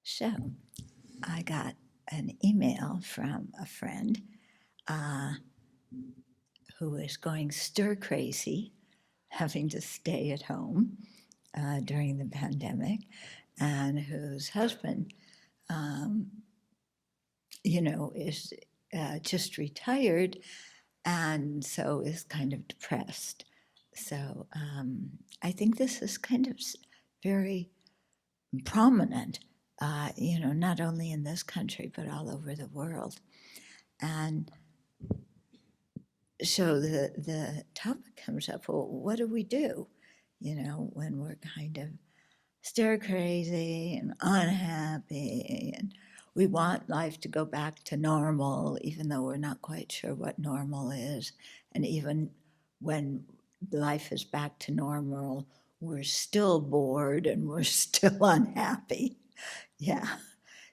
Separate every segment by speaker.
Speaker 1: So I got an email from a friend who is going stir crazy, having to stay at home during the pandemic, and whose husband, is just retired, and so is kind of depressed. So I think this is kind of very prominent, not only in this country, but all over the world. And so the topic comes up, well, what do we do, when we're kind of stir crazy and unhappy and we want life to go back to normal, even though we're not quite sure what normal is. And even when life is back to normal, we're still bored and we're still unhappy. Yeah,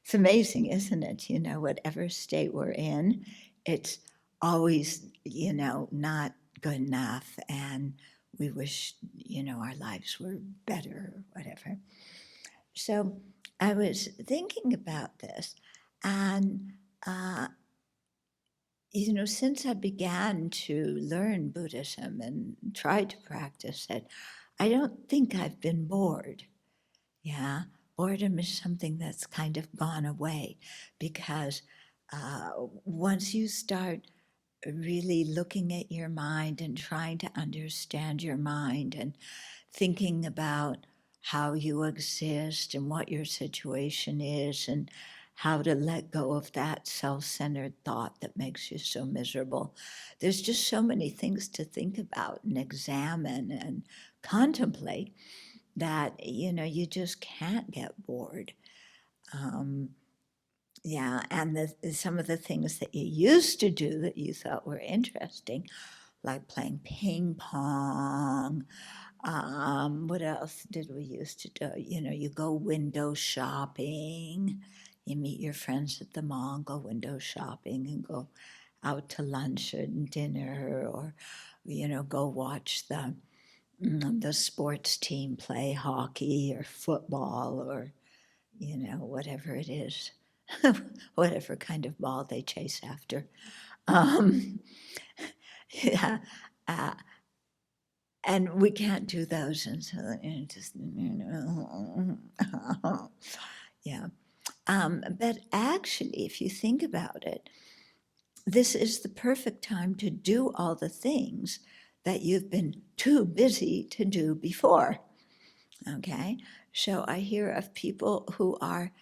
Speaker 1: it's amazing, isn't it? Whatever state we're in, it's always, not good enough. And we wish, our lives were better or whatever. So I was thinking about this, and since I began to learn Buddhism and try to practice it, I don't think I've been bored. Yeah, boredom is something that's kind of gone away because once you start really looking at your mind and trying to understand your mind and thinking about how you exist and what your situation is and how to let go of that self-centered thought that makes you so miserable. There's just so many things to think about and examine and contemplate that, you just can't get bored. And some of the things that you used to do that you thought were interesting, like playing ping pong. What else did we used to do? You go window shopping. You meet your friends at the mall, go window shopping, and go out to lunch and dinner, or go watch the sports team play hockey or football or whatever it is, whatever kind of ball they chase after. Yeah. And we can't do those, and so just yeah. But actually, if you think about it, this is the perfect time to do all the things that you've been too busy to do before. Okay, so I hear of people who are.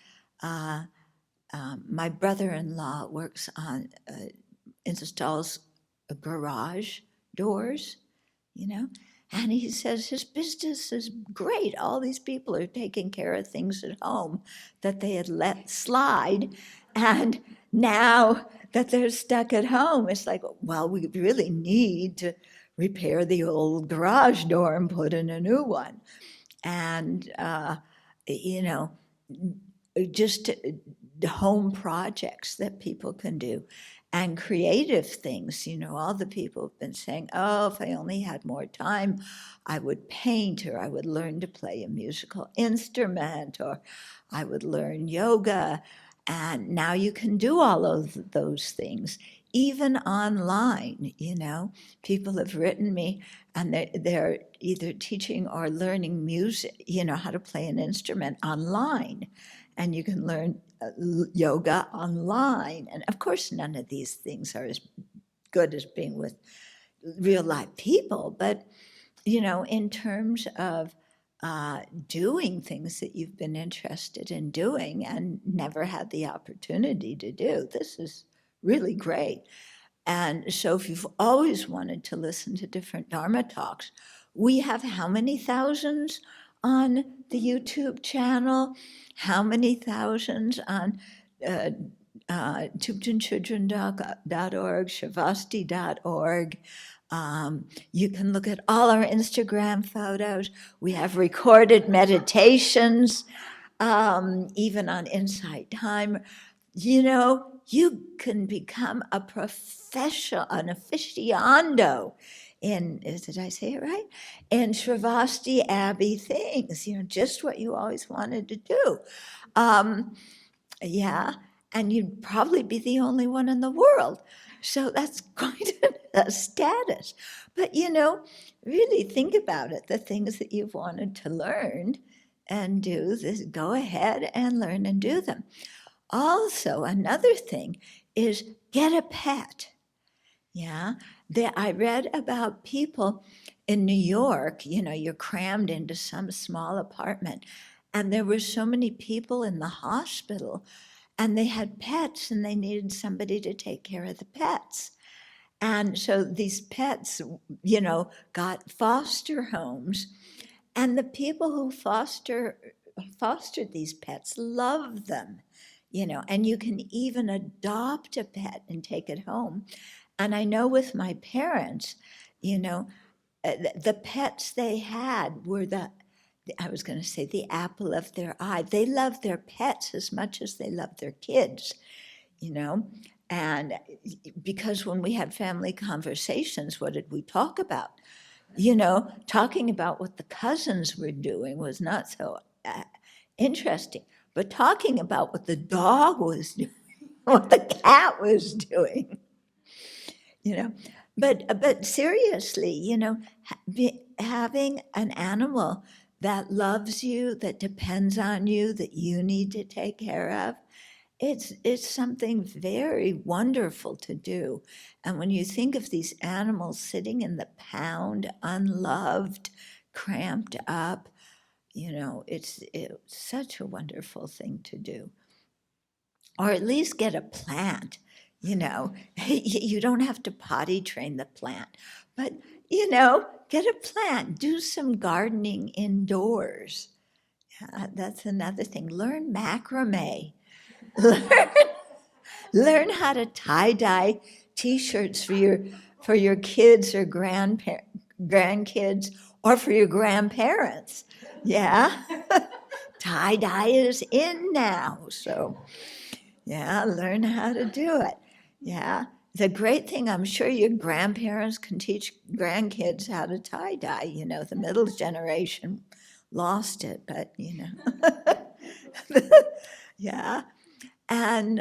Speaker 1: My brother-in-law works on installs garage doors, and he says his business is great. All these people are taking care of things at home that they had let slide. And now that they're stuck at home, it's like, well, we really need to repair the old garage door and put in a new one. And, just home projects that people can do and creative things. All the people have been saying, oh, if I only had more time, I would paint, or I would learn to play a musical instrument, or I would learn yoga. And now you can do all of those things, even online. People have written me, and they're either teaching or learning music, how to play an instrument online. And you can learn yoga online. And of course, none of these things are as good as being with real live people. But, in terms of doing things that you've been interested in doing and never had the opportunity to do, this is really great. And so if you've always wanted to listen to different Dharma talks, we have how many thousands on the YouTube channel? How many thousands on thubtenchodron.org, sravasti.org. You can look at all our Instagram photos. We have recorded meditations, even on Insight Time. You can become a professional, an aficionado did I say it right? In Sravasti Abbey things, just what you always wanted to do. Um, yeah, and you'd probably be the only one in the world. So that's quite a status. But, really think about it, the things that you've wanted to learn and do, this, go ahead and learn and do them. Also, another thing is get a pet. Yeah, I read about people in New York, you're crammed into some small apartment, and there were so many people in the hospital, and they had pets, and they needed somebody to take care of the pets. And so these pets, got foster homes, and the people who fostered these pets love them, and you can even adopt a pet and take it home. And I know with my parents, the pets they had were I was going to say the apple of their eye. They loved their pets as much as they loved their kids, and because when we had family conversations, what did we talk about? Talking about what the cousins were doing was not so interesting, but talking about what the dog was doing, what the cat was doing, you know. But seriously, having an animal that loves you, that depends on you, that you need to take care of, it's something very wonderful to do. And when you think of these animals sitting in the pound, unloved, cramped up, it's such a wonderful thing to do. Or at least get a plant, you don't have to potty train the plant, but, get a plant, do some gardening indoors. That's another thing. Learn macrame. Learn how to tie-dye T-shirts for your kids or grandkids, or for your grandparents. Yeah, tie-dye is in now, so yeah, learn how to do it. Yeah, the great thing, I'm sure your grandparents can teach grandkids how to tie-dye. The middle generation lost it, but yeah, and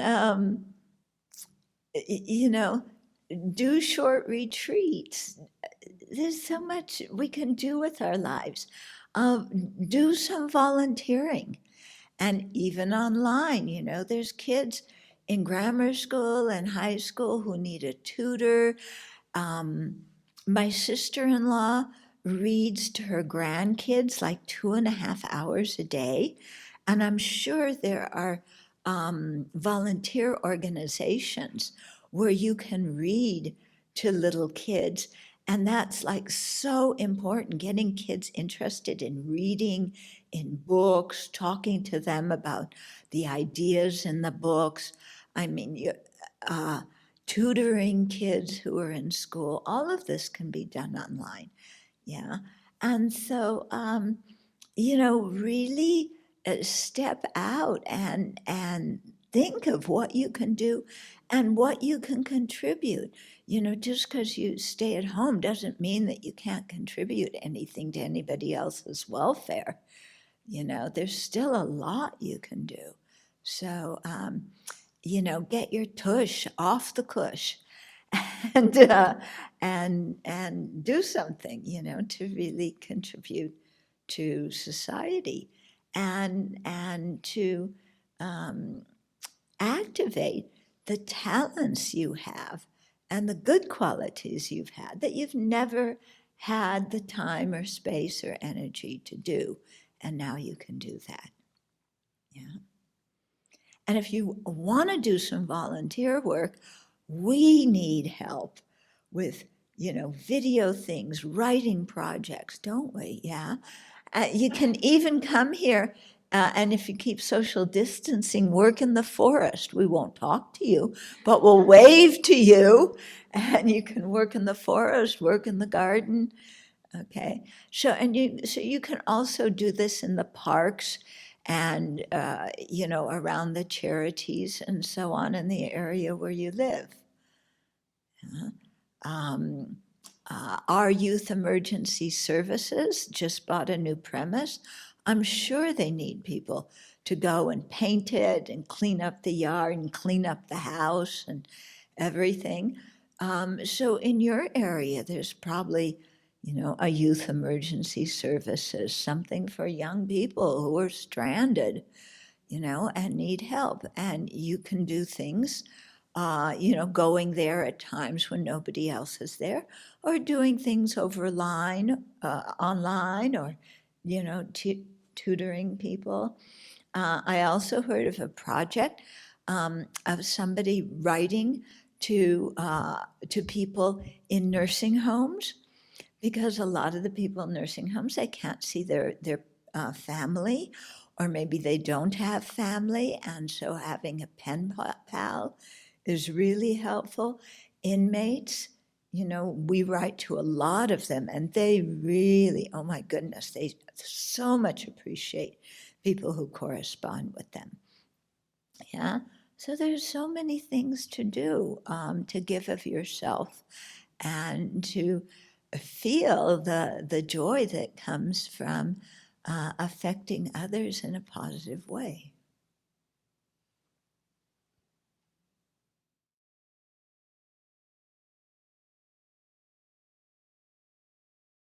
Speaker 1: do short retreats. There's so much we can do with our lives. Do some volunteering, and even online, there's kids in grammar school and high school who need a tutor. My sister-in-law reads to her grandkids like 2.5 hours a day, and I'm sure there are volunteer organizations where you can read to little kids. And that's like so important, getting kids interested in reading, in books, talking to them about the ideas in the books. I mean, tutoring kids who are in school, all of this can be done online. Yeah. And so, really step out and think of what you can do and what you can contribute. Just because you stay at home doesn't mean that you can't contribute anything to anybody else's welfare. There's still a lot you can do. So, get your tush off the cush and and do something, to really contribute to society and to activate the talents you have and the good qualities you've had that you've never had the time or space or energy to do, and now you can do that. Yeah. And if you want to do some volunteer work, we need help with, video things, writing projects, don't we? Yeah. You can even come here, and if you keep social distancing, work in the forest. We won't talk to you, but we'll wave to you, and you can work in the forest, work in the garden. Okay. So you can also do this in the parks and, around the charities and so on in the area where you live. Um, our youth emergency services just bought a new premise. I'm sure they need people to go and paint it and clean up the yard and clean up the house and everything. So in your area, there's probably, a youth emergency services, something for young people who are stranded, and need help. And you can do things, going there at times when nobody else is there, or doing things online, or, tutoring people. I also heard of a project of somebody writing to people in nursing homes, because a lot of the people in nursing homes, they can't see their family, or maybe they don't have family, and so having a pen pal is really helpful. Inmates, we write to a lot of them, and they really, oh my goodness, they so much appreciate people who correspond with them. Yeah. So there's so many things to do, to give of yourself and to feel the joy that comes from affecting others in a positive way.